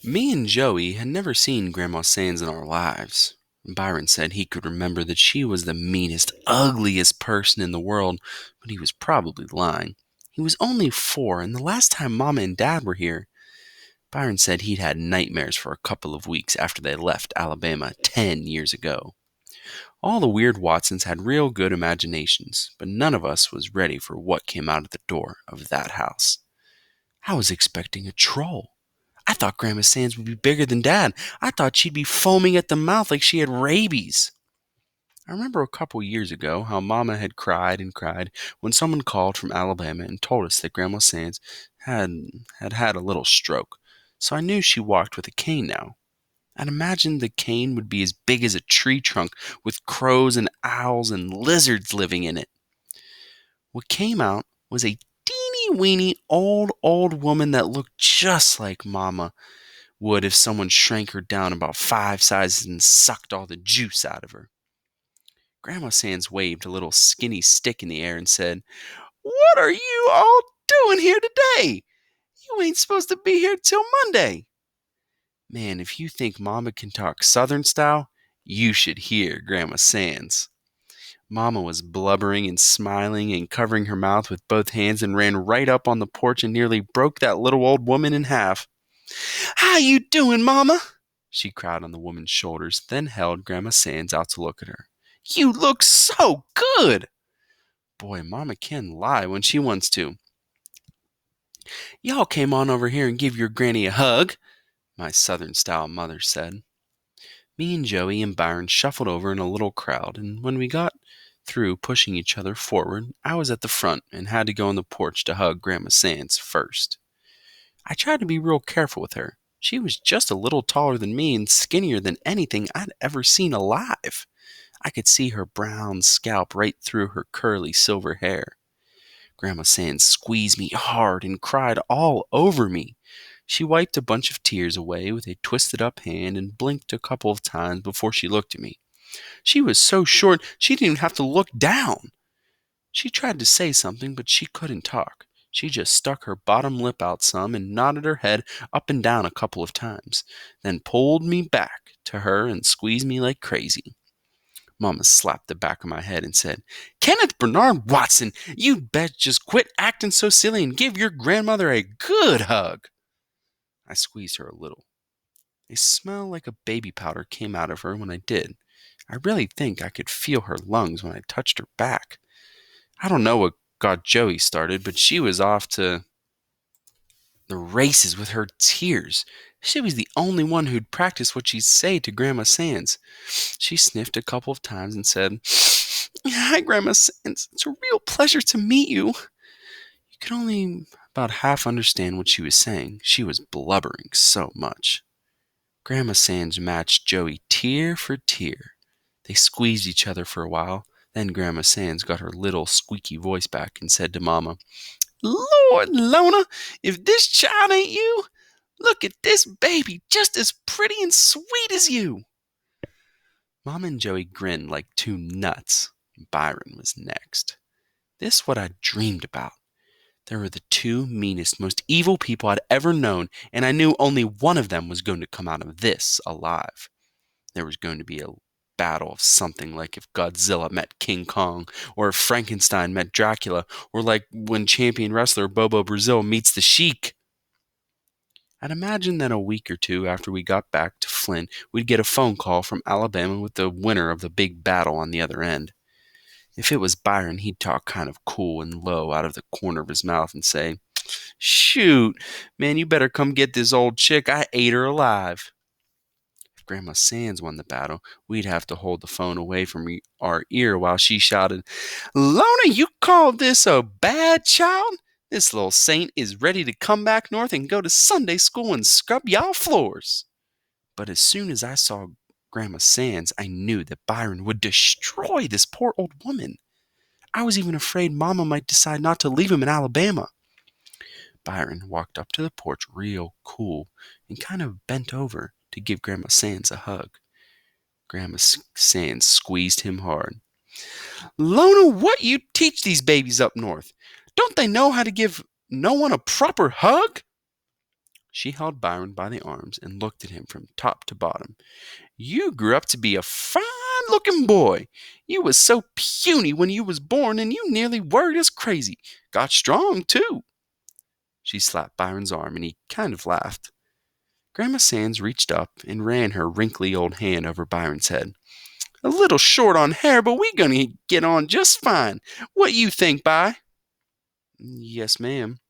Me and Joey had never seen Grandma Sands in our lives. Byron said he could remember that she was the meanest, ugliest person in the world, but he was probably lying. He was only 4, and the last time Mama and Dad were here, Byron said he'd had nightmares for a couple of weeks after they left Alabama 10 years ago. All the weird Watsons had real good imaginations, but none of us was ready for what came out of the door of that house. I was expecting a troll. I thought Grandma Sands would be bigger than Dad. I thought she'd be foaming at the mouth like she had rabies. I remember a couple years ago how Mama had cried and cried when someone called from Alabama and told us that Grandma Sands had had a little stroke. So I knew she walked with a cane now. I'd imagined the cane would be as big as a tree trunk with crows and owls and lizards living in it. What came out was a teeny weeny old woman that looked just like Mama would if someone shrank her down about 5 sizes and sucked all the juice out of her. Grandma Sands waved a little skinny stick in the air and said, "What are you all doing here today? You ain't supposed to be here till Monday." Man, if you think Mama can talk Southern style, you should hear Grandma Sands. Mama was blubbering and smiling and covering her mouth with both hands and ran right up on the porch and nearly broke that little old woman in half. "How you doing, Mama?" She cried on the woman's shoulders, then held Grandma Sands out to look at her. "You look so good!" Boy, Mama can lie when she wants to. "Y'all came on over here and give your granny a hug," my Southern-style mother said. Me and Joey and Byron shuffled over in a little crowd, and when we got through pushing each other forward, I was at the front and had to go on the porch to hug Grandma Sands first. I tried to be real careful with her. She was just a little taller than me and skinnier than anything I'd ever seen alive. I could see her brown scalp right through her curly silver hair. Grandma Sands squeezed me hard and cried all over me. She wiped a bunch of tears away with a twisted up hand and blinked a couple of times before she looked at me. She was so short she didn't even have to look down. She tried to say something, but she couldn't talk. She just stuck her bottom lip out some and nodded her head up and down a couple of times, then pulled me back to her and squeezed me like crazy. Mama slapped the back of my head and said, "Kenneth Bernard Watson, you'd best just quit acting so silly and give your grandmother a good hug." I squeezed her a little. A smell like a baby powder came out of her when I did. I really think I could feel her lungs when I touched her back. I don't know what got Joey started, but she was off to the races with her tears. She was the only one who'd practiced what she'd say to Grandma Sands. She sniffed a couple of times and said, "Hi, Grandma Sands. It's a real pleasure to meet you." You could only about half understand what she was saying. She was blubbering so much. Grandma Sands matched Joey tear for tear. They squeezed each other for a while. Then Grandma Sands got her little squeaky voice back and said to Mama, "Lord, Lona, if this child ain't you, look at this baby, just as pretty and sweet as you." Mama and Joey grinned like two nuts. Byron was next. This what I dreamed about. They were the two meanest, most evil people I'd ever known, and I knew only one of them was going to come out of this alive. There was going to be a battle of something, like if Godzilla met King Kong, or if Frankenstein met Dracula, or like when champion wrestler Bobo Brazil meets the Sheik. I'd imagine that a week or two after we got back to Flint, we'd get a phone call from Alabama with the winner of the big battle on the other end. If it was Byron, he'd talk kind of cool and low out of the corner of his mouth and say, "Shoot, man, you better come get this old chick. I ate her alive." If Grandma Sands won the battle, we'd have to hold the phone away from our ear while she shouted, "Lona, you call this a bad child? This little saint is ready to come back north and go to Sunday school and scrub y'all floors." But as soon as I saw Grandma Sands, I knew that Byron would destroy this poor old woman. I was even afraid Mama might decide not to leave him in Alabama. Byron walked up to the porch real cool and kind of bent over to give Grandma Sands a hug. Grandma Sands squeezed him hard. "Lona, what you teach these babies up north? Don't they know how to give no one a proper hug?" She held Byron by the arms and looked at him from top to bottom. "You grew up to be a fine-looking boy. You was so puny when you was born, and you nearly worried us crazy. Got strong, too." She slapped Byron's arm, and he kind of laughed. Grandma Sands reached up and ran her wrinkly old hand over Byron's head. "A little short on hair, but we gonna get on just fine. What you think, By?" "Yes, ma'am."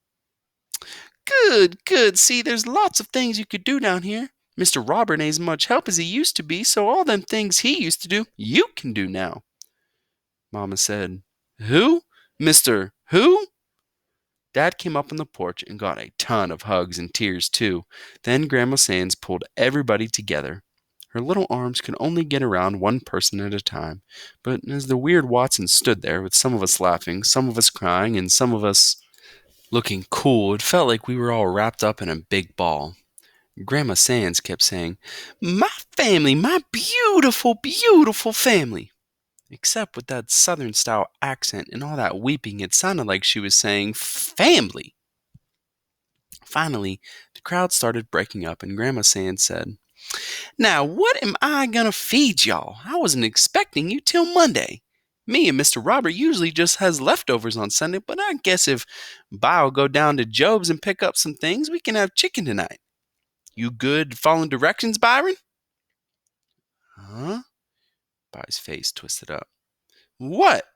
"Good, good. See, there's lots of things you could do down here. Mr. Robert ain't as much help as he used to be, so all them things he used to do, you can do now." Mama said, "Who? Mr. Who?" Dad came up on the porch and got a ton of hugs and tears, too. Then Grandma Sands pulled everybody together. Her little arms could only get around one person at a time, but as the weird Watson stood there, with some of us laughing, some of us crying, and some of us looking cool, it felt like we were all wrapped up in a big ball. Grandma Sands kept saying, "My family, my beautiful, beautiful family." Except with that Southern-style accent and all that weeping, it sounded like she was saying, "Family." Finally, the crowd started breaking up, and Grandma Sands said, "Now, what am I gonna feed y'all? I wasn't expecting you till Monday. Me and Mr. Robert usually just has leftovers on Sunday, but I guess if Ba'll go down to Job's and pick up some things, we can have chicken tonight. You good following directions, Byron?" "Huh?" By's face twisted up. "What?"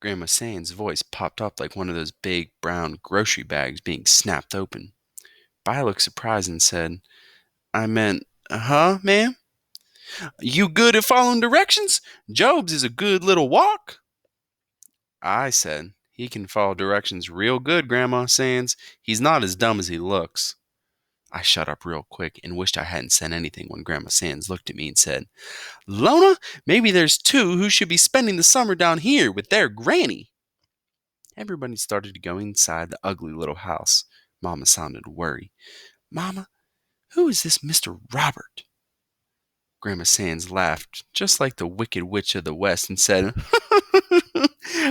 Grandma Sands' voice popped up like one of those big brown grocery bags being snapped open. By looked surprised and said, "I meant, huh, ma'am? You good at following directions? Job's is a good little walk." I said, "He can follow directions real good, Grandma Sands. He's not as dumb as he looks." I shut up real quick and wished I hadn't said anything when Grandma Sands looked at me and said, "Lona, maybe there's two who should be spending the summer down here with their granny." Everybody started to go inside the ugly little house. Mama sounded worried. "Mama, who is this Mr. Robert?" Grandma Sands laughed, just like the Wicked Witch of the West, and said,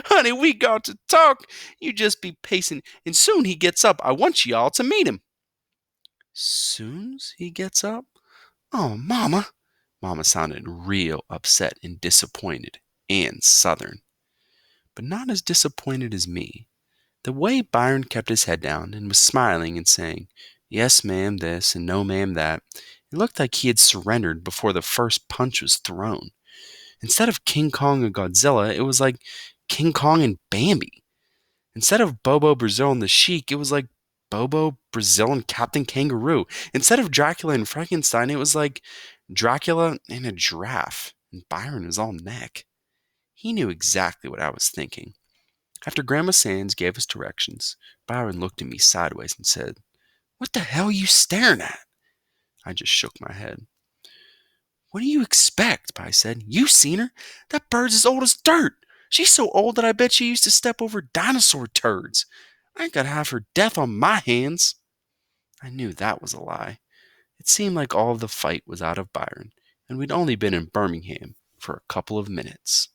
"Honey, we got to talk. You just be pacing, and soon he gets up. I want y'all to meet him." "Soon's he gets up? Oh, Mama." Mama sounded real upset and disappointed, and Southern, but not as disappointed as me. The way Byron kept his head down and was smiling and saying, "Yes, ma'am, this, and no, ma'am, that," it looked like he had surrendered before the first punch was thrown. Instead of King Kong and Godzilla, it was like King Kong and Bambi. Instead of Bobo, Brazil, and the Sheik, it was like Bobo, Brazil, and Captain Kangaroo. Instead of Dracula and Frankenstein, it was like Dracula and a giraffe. And Byron was all neck. He knew exactly what I was thinking. After Grandma Sands gave us directions, Byron looked at me sideways and said, "What the hell are you staring at?" I just shook my head. "What do you expect?" I said. "You seen her? That bird's as old as dirt. She's so old that I bet she used to step over dinosaur turds. I ain't got half her death on my hands." I knew that was a lie. It seemed like all of the fight was out of Byron, and we'd only been in Birmingham for a couple of minutes.